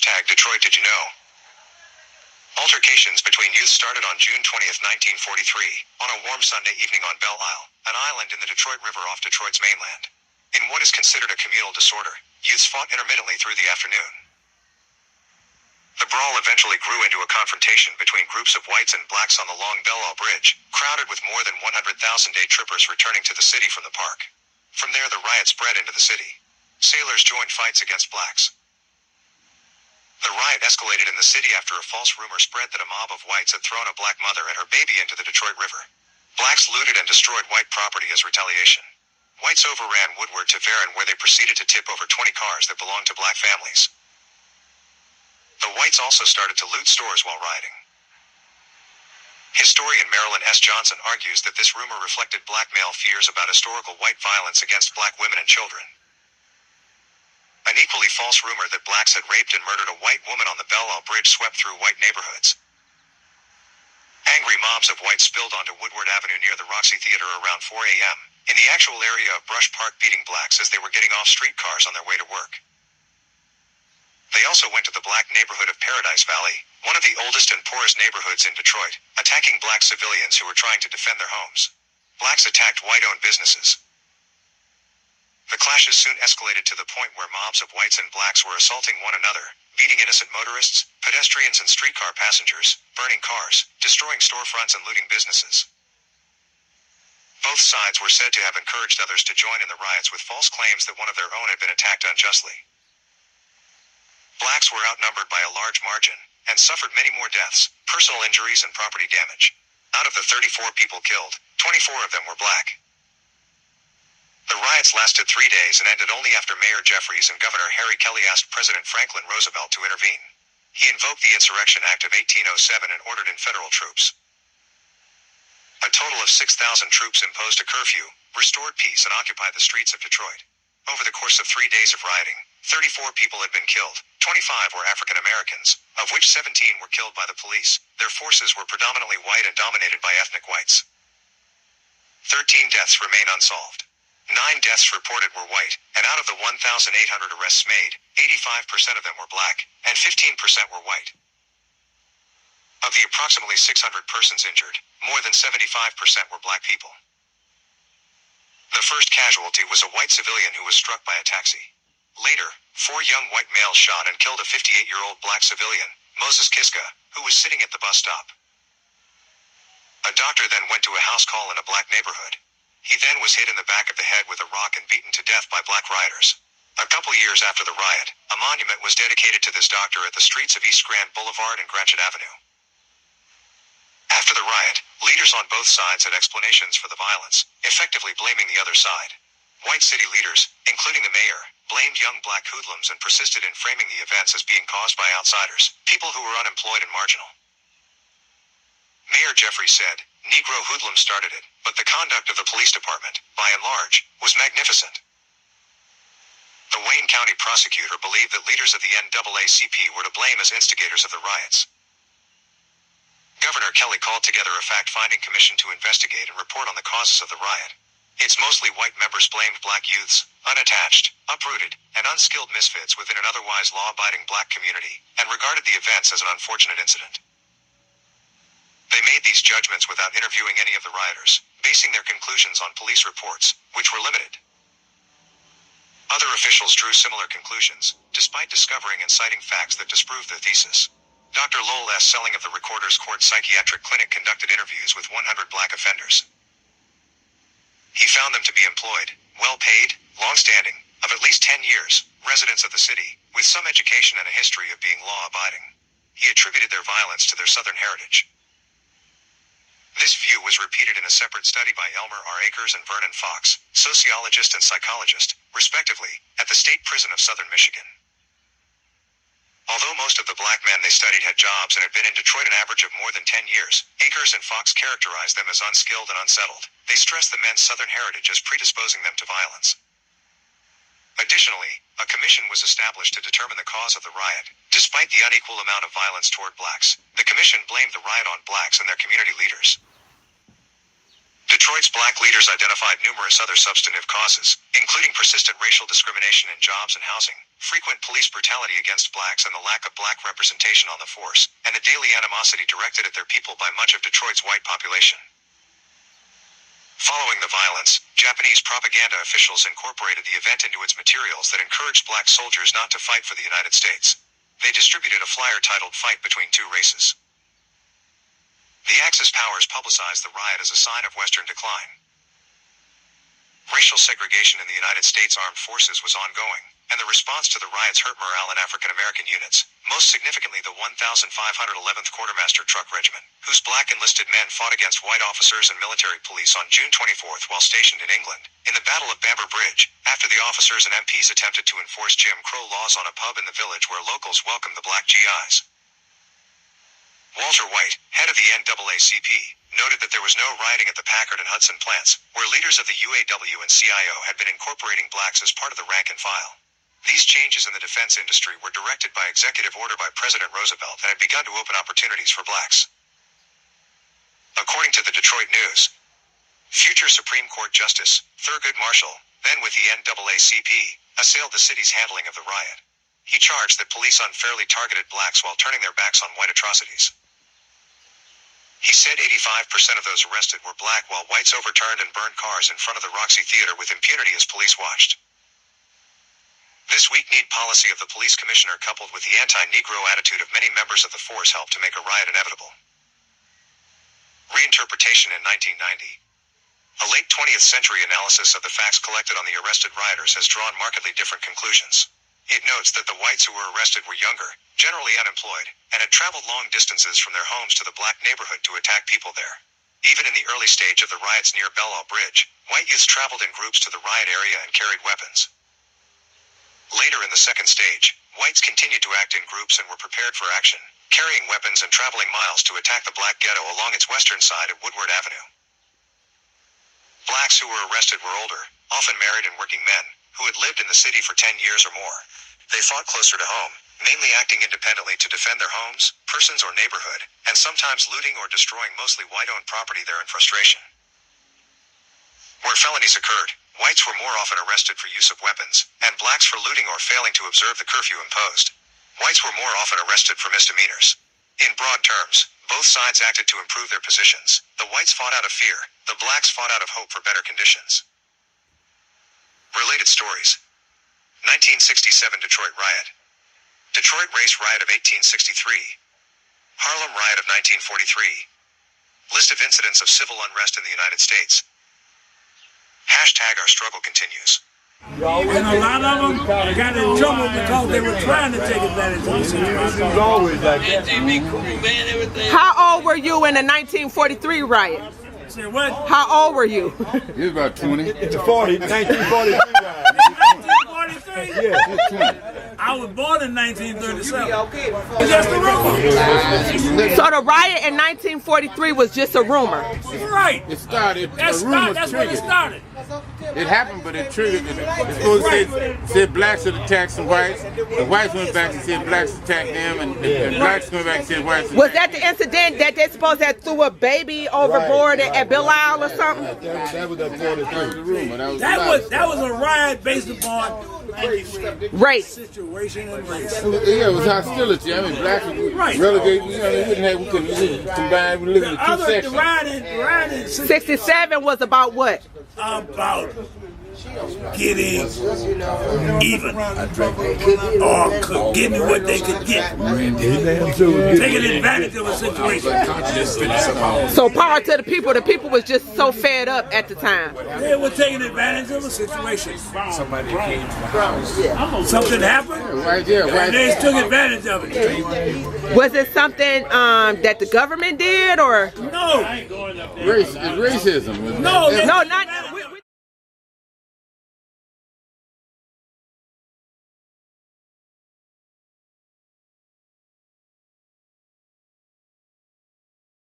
Detroit Did You Know? Altercations between youth started on June 20th, 1943, on a warm Sunday evening on Belle Isle, an island in the Detroit River off Detroit's mainland. In what is considered a communal disorder, youths fought intermittently through the afternoon. The brawl eventually grew into a confrontation between groups of whites and blacks on the long Belle Isle Bridge, crowded with more than 100,000 day trippers returning to the city from the park. From there, the riot spread into the city. Sailors joined fights against blacks. The riot escalated in the city after a false rumor spread that a mob of whites had thrown a black mother and her baby into the Detroit River. Blacks looted and destroyed white property as retaliation. Whites overran Woodward to Veron, where they proceeded to tip over 20 cars that belonged to black families. The whites also started to loot stores while rioting. Historian Marilyn S. Johnson argues that this rumor reflected black male fears about historical white violence against black women and children. An equally false rumor that blacks had raped and murdered a white woman on the Belle Isle Bridge swept through white neighborhoods. Angry mobs of whites spilled onto Woodward Avenue near the Roxy Theater around 4 a.m., in the actual area of Brush Park, beating blacks as they were getting off streetcars on their way to work. They also went to the black neighborhood of Paradise Valley, one of the oldest and poorest neighborhoods in Detroit, attacking black civilians who were trying to defend their homes. Blacks attacked white-owned businesses. The clashes soon escalated to the point where mobs of whites and blacks were assaulting one another, beating innocent motorists, pedestrians and streetcar passengers, burning cars, destroying storefronts and looting businesses. Both sides were said to have encouraged others to join in the riots with false claims that one of their own had been attacked unjustly. Blacks were outnumbered by a large margin, and suffered many more deaths, personal injuries and property damage. Out of the 34 people killed, 24 of them were black. The riots lasted 3 days and ended only after Mayor Jeffries and Governor Harry Kelly asked President Franklin Roosevelt to intervene. He invoked the Insurrection Act of 1807 and ordered in federal troops. A total of 6,000 troops imposed a curfew, restored peace and occupied the streets of Detroit. Over the course of 3 days of rioting, 34 people had been killed, 25 were African Americans, of which 17 were killed by the police. Their forces were predominantly white and dominated by ethnic whites. 13 deaths remain unsolved. 9 deaths reported were white, and out of the 1,800 arrests made, 85% of them were black, and 15% were white. Of the approximately 600 persons injured, more than 75% were black people. The first casualty was a white civilian who was struck by a taxi. Later, 4 young white males shot and killed a 58-year-old black civilian, Moses Kiska, who was sitting at the bus stop. A doctor then went to a house call in a black neighborhood. He then was hit in the back of the head with a rock and beaten to death by black rioters. A couple years after the riot, a monument was dedicated to this doctor at the streets of East Grand Boulevard and Gratiot Avenue. After the riot, leaders on both sides had explanations for the violence, effectively blaming the other side. White city leaders, including the mayor, blamed young black hoodlums and persisted in framing the events as being caused by outsiders, people who were unemployed and marginal. Mayor Jeffries said, "Negro hoodlums started it, but the conduct of the police department, by and large, was magnificent." The Wayne County prosecutor believed that leaders of the NAACP were to blame as instigators of the riots. Governor Kelly called together a fact-finding commission to investigate and report on the causes of the riot. Its mostly white members blamed black youths, unattached, uprooted, and unskilled misfits within an otherwise law-abiding black community, and regarded the events as an unfortunate incident. They made these judgments without interviewing any of the rioters, basing their conclusions on police reports, which were limited. Other officials drew similar conclusions, despite discovering and citing facts that disproved their thesis. Dr. Lowell S. Selling of the Recorder's Court Psychiatric Clinic conducted interviews with 100 black offenders. He found them to be employed, well-paid, long-standing, of at least 10 years, residents of the city, with some education and a history of being law-abiding. He attributed their violence to their Southern heritage. This view was repeated in a separate study by Elmer R. Akers and Vernon Fox, sociologist and psychologist, respectively, at the State Prison of Southern Michigan. Although most of the black men they studied had jobs and had been in Detroit an average of more than 10 years, Akers and Fox characterized them as unskilled and unsettled. They stressed the men's Southern heritage as predisposing them to violence. Additionally, a commission was established to determine the cause of the riot. Despite the unequal amount of violence toward blacks, the commission blamed the riot on blacks and their community leaders. Detroit's black leaders identified numerous other substantive causes, including persistent racial discrimination in jobs and housing, frequent police brutality against blacks and the lack of black representation on the force, and the daily animosity directed at their people by much of Detroit's white population. Following the violence, Japanese propaganda officials incorporated the event into its materials that encouraged black soldiers not to fight for the United States. They distributed a flyer titled "Fight Between Two Races." The Axis powers publicized the riot as a sign of Western decline. Racial segregation in the United States Armed Forces was ongoing, and the response to the riots hurt morale in African American units, most significantly the 1511th Quartermaster Truck Regiment, whose black enlisted men fought against white officers and military police on June 24th while stationed in England, in the Battle of Bamber Bridge, after the officers and MPs attempted to enforce Jim Crow laws on a pub in the village where locals welcomed the black GIs. Walter White, head of the NAACP, noted that there was no rioting at the Packard and Hudson plants, where leaders of the UAW and CIO had been incorporating blacks as part of the rank and file. These changes in the defense industry were directed by executive order by President Roosevelt and had begun to open opportunities for blacks. According to the Detroit News, future Supreme Court Justice Thurgood Marshall, then with the NAACP, assailed the city's handling of the riot. He charged that police unfairly targeted blacks while turning their backs on white atrocities. He said 85% of those arrested were black while whites overturned and burned cars in front of the Roxy Theater with impunity as police watched. This weak-kneed policy of the police commissioner coupled with the anti-Negro attitude of many members of the force helped to make a riot inevitable. Reinterpretation in 1990. A late 20th century analysis of the facts collected on the arrested rioters has drawn markedly different conclusions. It notes that the whites who were arrested were younger, generally unemployed, and had traveled long distances from their homes to the black neighborhood to attack people there. Even in the early stage of the riots near Belle Isle Bridge, white youths traveled in groups to the riot area and carried weapons. Later in the second stage, whites continued to act in groups and were prepared for action, carrying weapons and traveling miles to attack the black ghetto along its western side at Woodward Avenue. Blacks who were arrested were older, often married and working men, who had lived in the city for 10 years or more. They fought closer to home, mainly acting independently to defend their homes, persons or neighborhood, and sometimes looting or destroying mostly white-owned property there in frustration. Where felonies occurred, whites were more often arrested for use of weapons, and blacks for looting or failing to observe the curfew imposed. Whites were more often arrested for misdemeanors. In broad terms, both sides acted to improve their positions. The whites fought out of fear, the blacks fought out of hope for better conditions. Related stories. 1967 Detroit riot. Detroit race riot of 1863. Harlem riot of 1943. List of incidents of civil unrest in the United States. Hashtag our struggle continues. And a lot of them got in trouble because they were trying to take advantage of the situation. How old were you in the 1943 riot? Say what? How old were you? He was about 20. It's a 1943 riot. 1943? Yeah, I was born in 1937. It's just a rumor. So the riot in 1943 was just a rumor. Right. it started. That's when it started. It happened, but it triggered. It's supposed to said blacks should attack some whites. The whites went back and said blacks attacked them, and blacks went back and said whites. Was that the incident that they supposed to have threw a baby overboard at Belle Isle or something? That was that 43. That was a riot based upon Race. situation and race. Yeah, it was hostility. I mean, blacks were relegated. You know, we couldn't combine. We live in two sections. The riot in 67 was about what? About getting even or getting what they could get. Taking advantage of a situation. So power to the people. The people was just so fed up at the time. They were taking advantage of a situation. Somebody came to the house. Something happened. And they took advantage of it. Was it something that the government did or? No. Racism. No, not